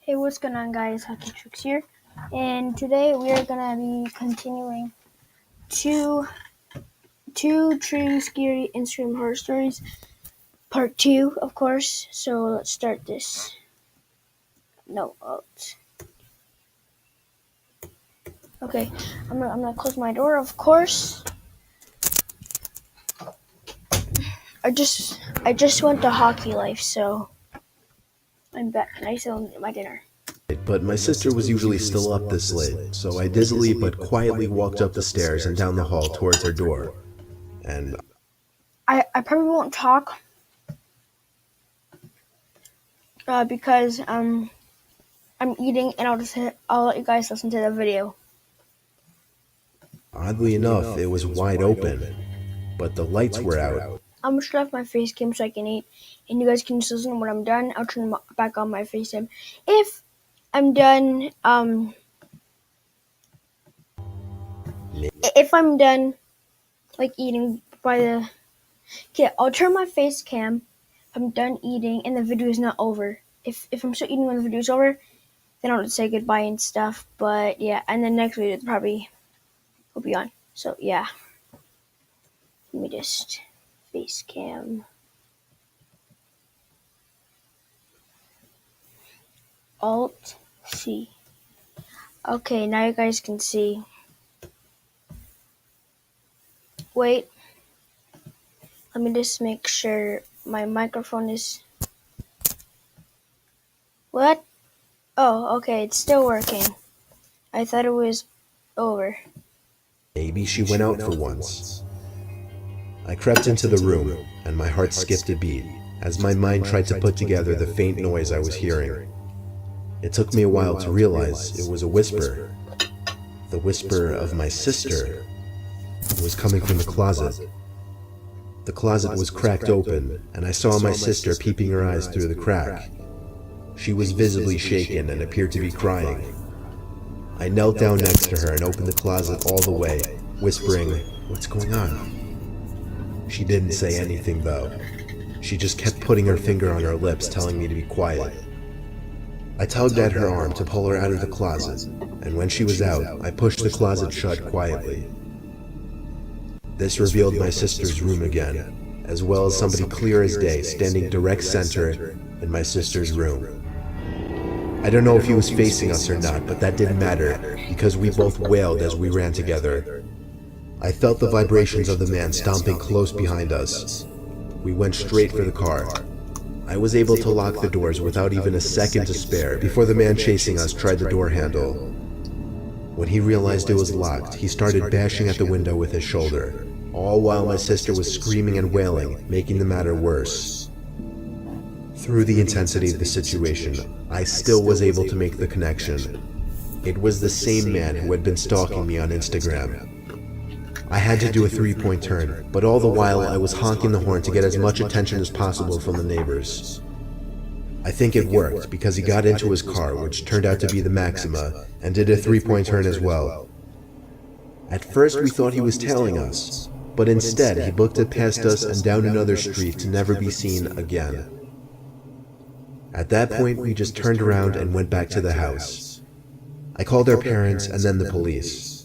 Hey, what's going on, guys? Hockey Tricks here, and today we are gonna be continuing two true scary Instagram horror stories, part 2, of course. So let's start this. No, okay. I'm gonna close my door, of course. I just went to Hockey Life, so I'm back, and I still eat my dinner. But my sister was usually still up this late, so I dizzily but quietly walked up the stairs and down the hall towards her door. And I probably won't talk because I'm eating, and I'll let you guys listen to the video. oddly enough, it was wide open, but the lights were out. I'm gonna shut off my face cam so I can eat, and you guys can just listen when I'm done. I'll turn back on my face cam. If I'm done, if I'm done, like eating by the, okay, I'll turn my face cam. If I'm done eating and the video is not over. If I'm still eating when the video is over, then I'll just say goodbye and stuff. But yeah, and the next video probably will be on. So yeah, let me just face cam. Alt C. Okay, now you guys can see. Wait, let me just make sure my microphone is... What? Oh, okay, it's still working. I thought it was over. Maybe she went out for once. I crept into the room, and my heart skipped a beat as my mind tried to put together the faint noise I was hearing. It took me a while to realize it was a whisper. The whisper of my sister. It was coming from the closet. The closet was cracked open, and I saw my sister peeping her eyes through the crack. She was visibly shaken and appeared to be crying. I knelt down next to her and opened the closet all the way, whispering, "What's going on?" She didn't say anything though. She just kept putting her finger on her lips, telling me to be quiet. I tugged at her arm to pull her out of the closet, and when she was out, I pushed the closet shut quietly. This revealed my sister's room again, as well as somebody clear as day standing direct center in my sister's room. I don't know if he was facing us or not, but that didn't matter, because we both wailed as we ran together. I felt the vibrations of the man stomping close behind us. We went straight for the car. I was able to lock the doors without even a second to spare before the man chasing us tried the door handle. When he realized it was locked, he started bashing at the window with his shoulder, all while my sister was screaming and wailing, making the matter worse. Through the intensity of the situation, I still was able to make the connection. It was the same man who had been stalking me on Instagram. I had to do a three-point turn, but all the while I was honking the horn to get as much attention as possible from the neighbors. I think it worked because he got into his car, which turned out to be the Maxima, and did a three-point turn as well. At first we thought he was tailing us, but instead he booked it past us and down another street to never be seen again. At that point we just turned around and went back to the house. I called our parents and then the police.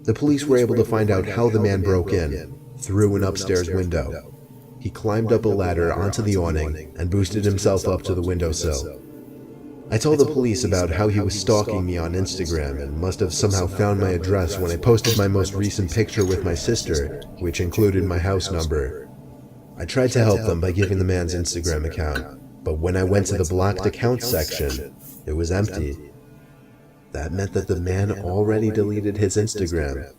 The police were able to find out how the man broke in, through an upstairs window. He climbed up a ladder onto the awning and boosted himself up to the windowsill. I told the police about how he was stalking me on Instagram and must have somehow found my address when I posted my most recent picture with my sister, which included my house number. I tried to help them by giving the man's Instagram account, but when I went to the blocked accounts section, it was empty. That meant that the man already deleted his Instagram.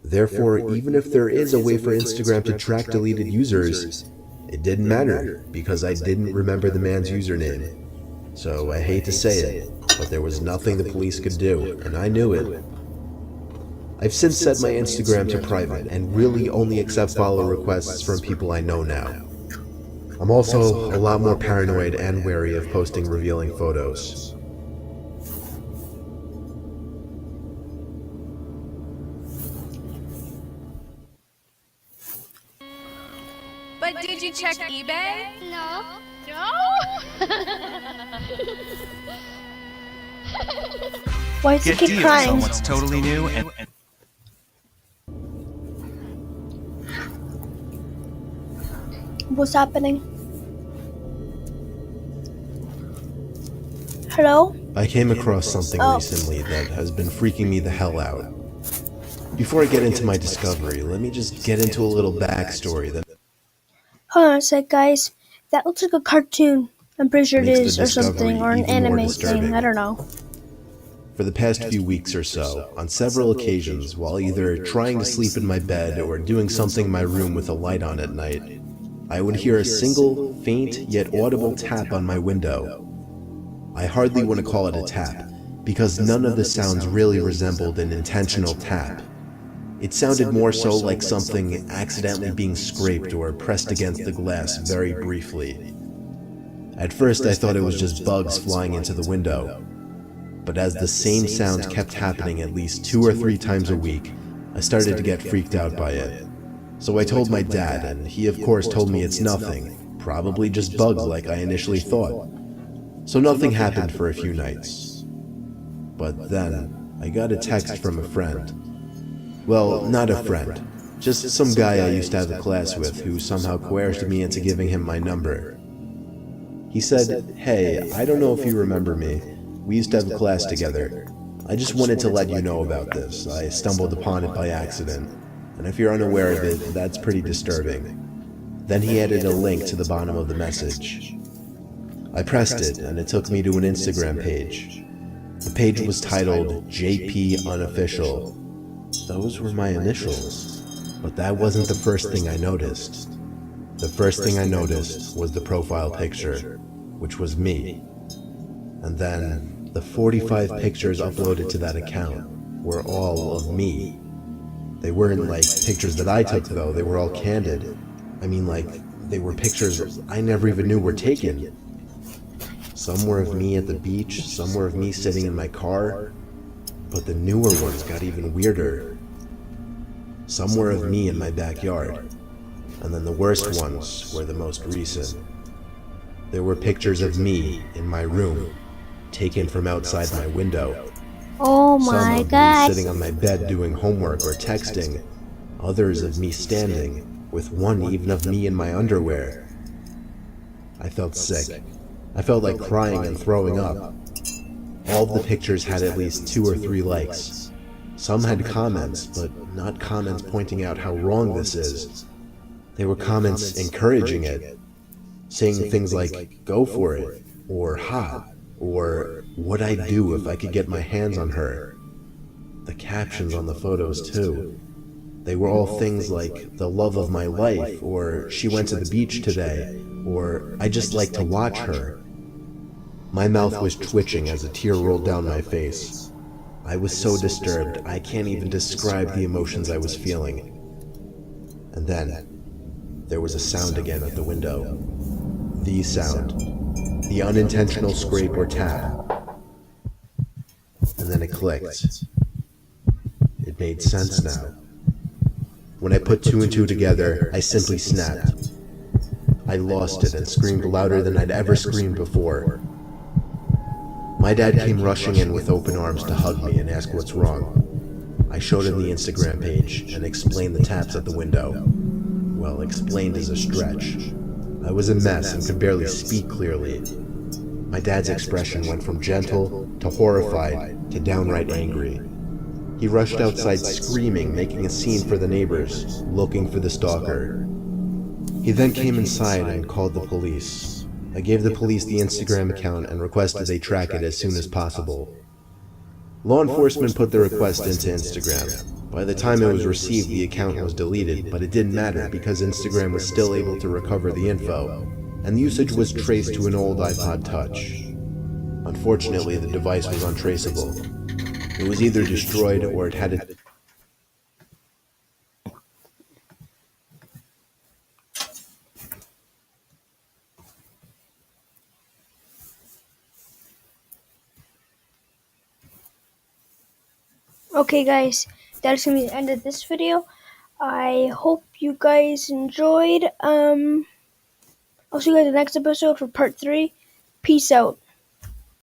Therefore, even if there is a way for Instagram to track deleted users, it didn't matter because I didn't remember the man's username. So I hate to say it, but there was nothing the police could do, and I knew it. I've since set my Instagram to private and really only accept follow requests from people I know now. I'm also a lot more paranoid and wary of posting revealing photos. But did you check eBay? No. No? Why is the Get kid deals crying? on what's totally new and What's happening? Hello? I came across something Oh. recently that has been freaking me the hell out. Before I get into my discovery, let me just get into a little backstory that Hold on a sec, guys. That looks like a cartoon. I'm pretty sure it makes the is, or something, discovery or an even more anime disturbing. thing. I don't know. For the past few weeks or so, on several occasions, while either trying to sleep in my bed or doing something in my room with a light on at night, I would hear a single, faint yet audible tap on my window. I hardly want to call it a tap, because none of the sounds really resembled an intentional tap. It sounded more so like something accidentally being scraped or pressed against the glass very briefly. At first I thought it was just bugs flying into the window, but as the same sound kept happening at least 2 or 3 times a week, I started to get freaked out by it. So I told my dad, and he of course told me it's nothing, probably just bugs like I initially thought. So nothing happened for a few nights. But then, I got a text from a friend. Well, not a friend, just some guy I used to have a class with who somehow coerced me into giving him my number. He said, "Hey, I don't know if you remember me. We used to have a class together. I just wanted to let you know about this. I stumbled upon it by accident. And if you're unaware of it, that's pretty disturbing." Then he added a link to the bottom of the message. I pressed it, and it took me to an Instagram page. The page was titled JP Unofficial. Those were my initials. But that wasn't the first thing I noticed. The first thing I noticed was the profile picture, which was me. And then, the 45 pictures uploaded to that account were all of me. They weren't like pictures that I took though, they were all candid. I mean, like, they were pictures I never even knew were taken. Some were of me at the beach, some were of me sitting in my car, but the newer ones got even weirder. Some were of me in my backyard, and then the worst ones were the most recent. There were pictures of me in my room, taken from outside my window. Oh Some my of me god. sitting on my bed doing homework or texting, others of me standing, with one even of me in my underwear. I felt sick. I felt like crying and throwing up. All of the pictures had at least 2 or 3 likes. Some had comments, but not comments pointing out how wrong this is. They were comments encouraging it, saying things like, "Go for it," or "hot," or "what'd I do if I could get my hands on her." The captions on the photos too. They were all things like, "the love of my life," or "she went to the beach today," or "I just like to watch her." My mouth was twitching as a tear rolled down my face. I was so disturbed, I can't even describe the emotions I was feeling. And then, there was a sound again at the window. The sound. The unintentional scrape or tap. And then it clicked. It made sense now. When I put 2 and 2 together, I simply snapped. I lost it and screamed louder than I'd ever screamed before. My dad came rushing in with open arms to hug me and ask what's wrong. I showed him the Instagram page and explained the taps at the window. Well, explained is a stretch. I was a mess and could barely speak clearly. My dad's expression went from gentle to horrified to downright angry. He rushed outside screaming, making a scene for the neighbors, looking for the stalker. He then came inside and called the police. I gave the police the Instagram account and requested they track it as soon as possible. Law enforcement put the request into Instagram. By the time it was received, the account was deleted, but it didn't matter because Instagram was still able to recover the info, and the usage was traced to an old iPod Touch. Unfortunately, the device was untraceable. It was either destroyed or it had it. Okay, guys, that's gonna be the end of this video. I hope you guys enjoyed. I'll see you guys in the next episode for part 3. Peace out.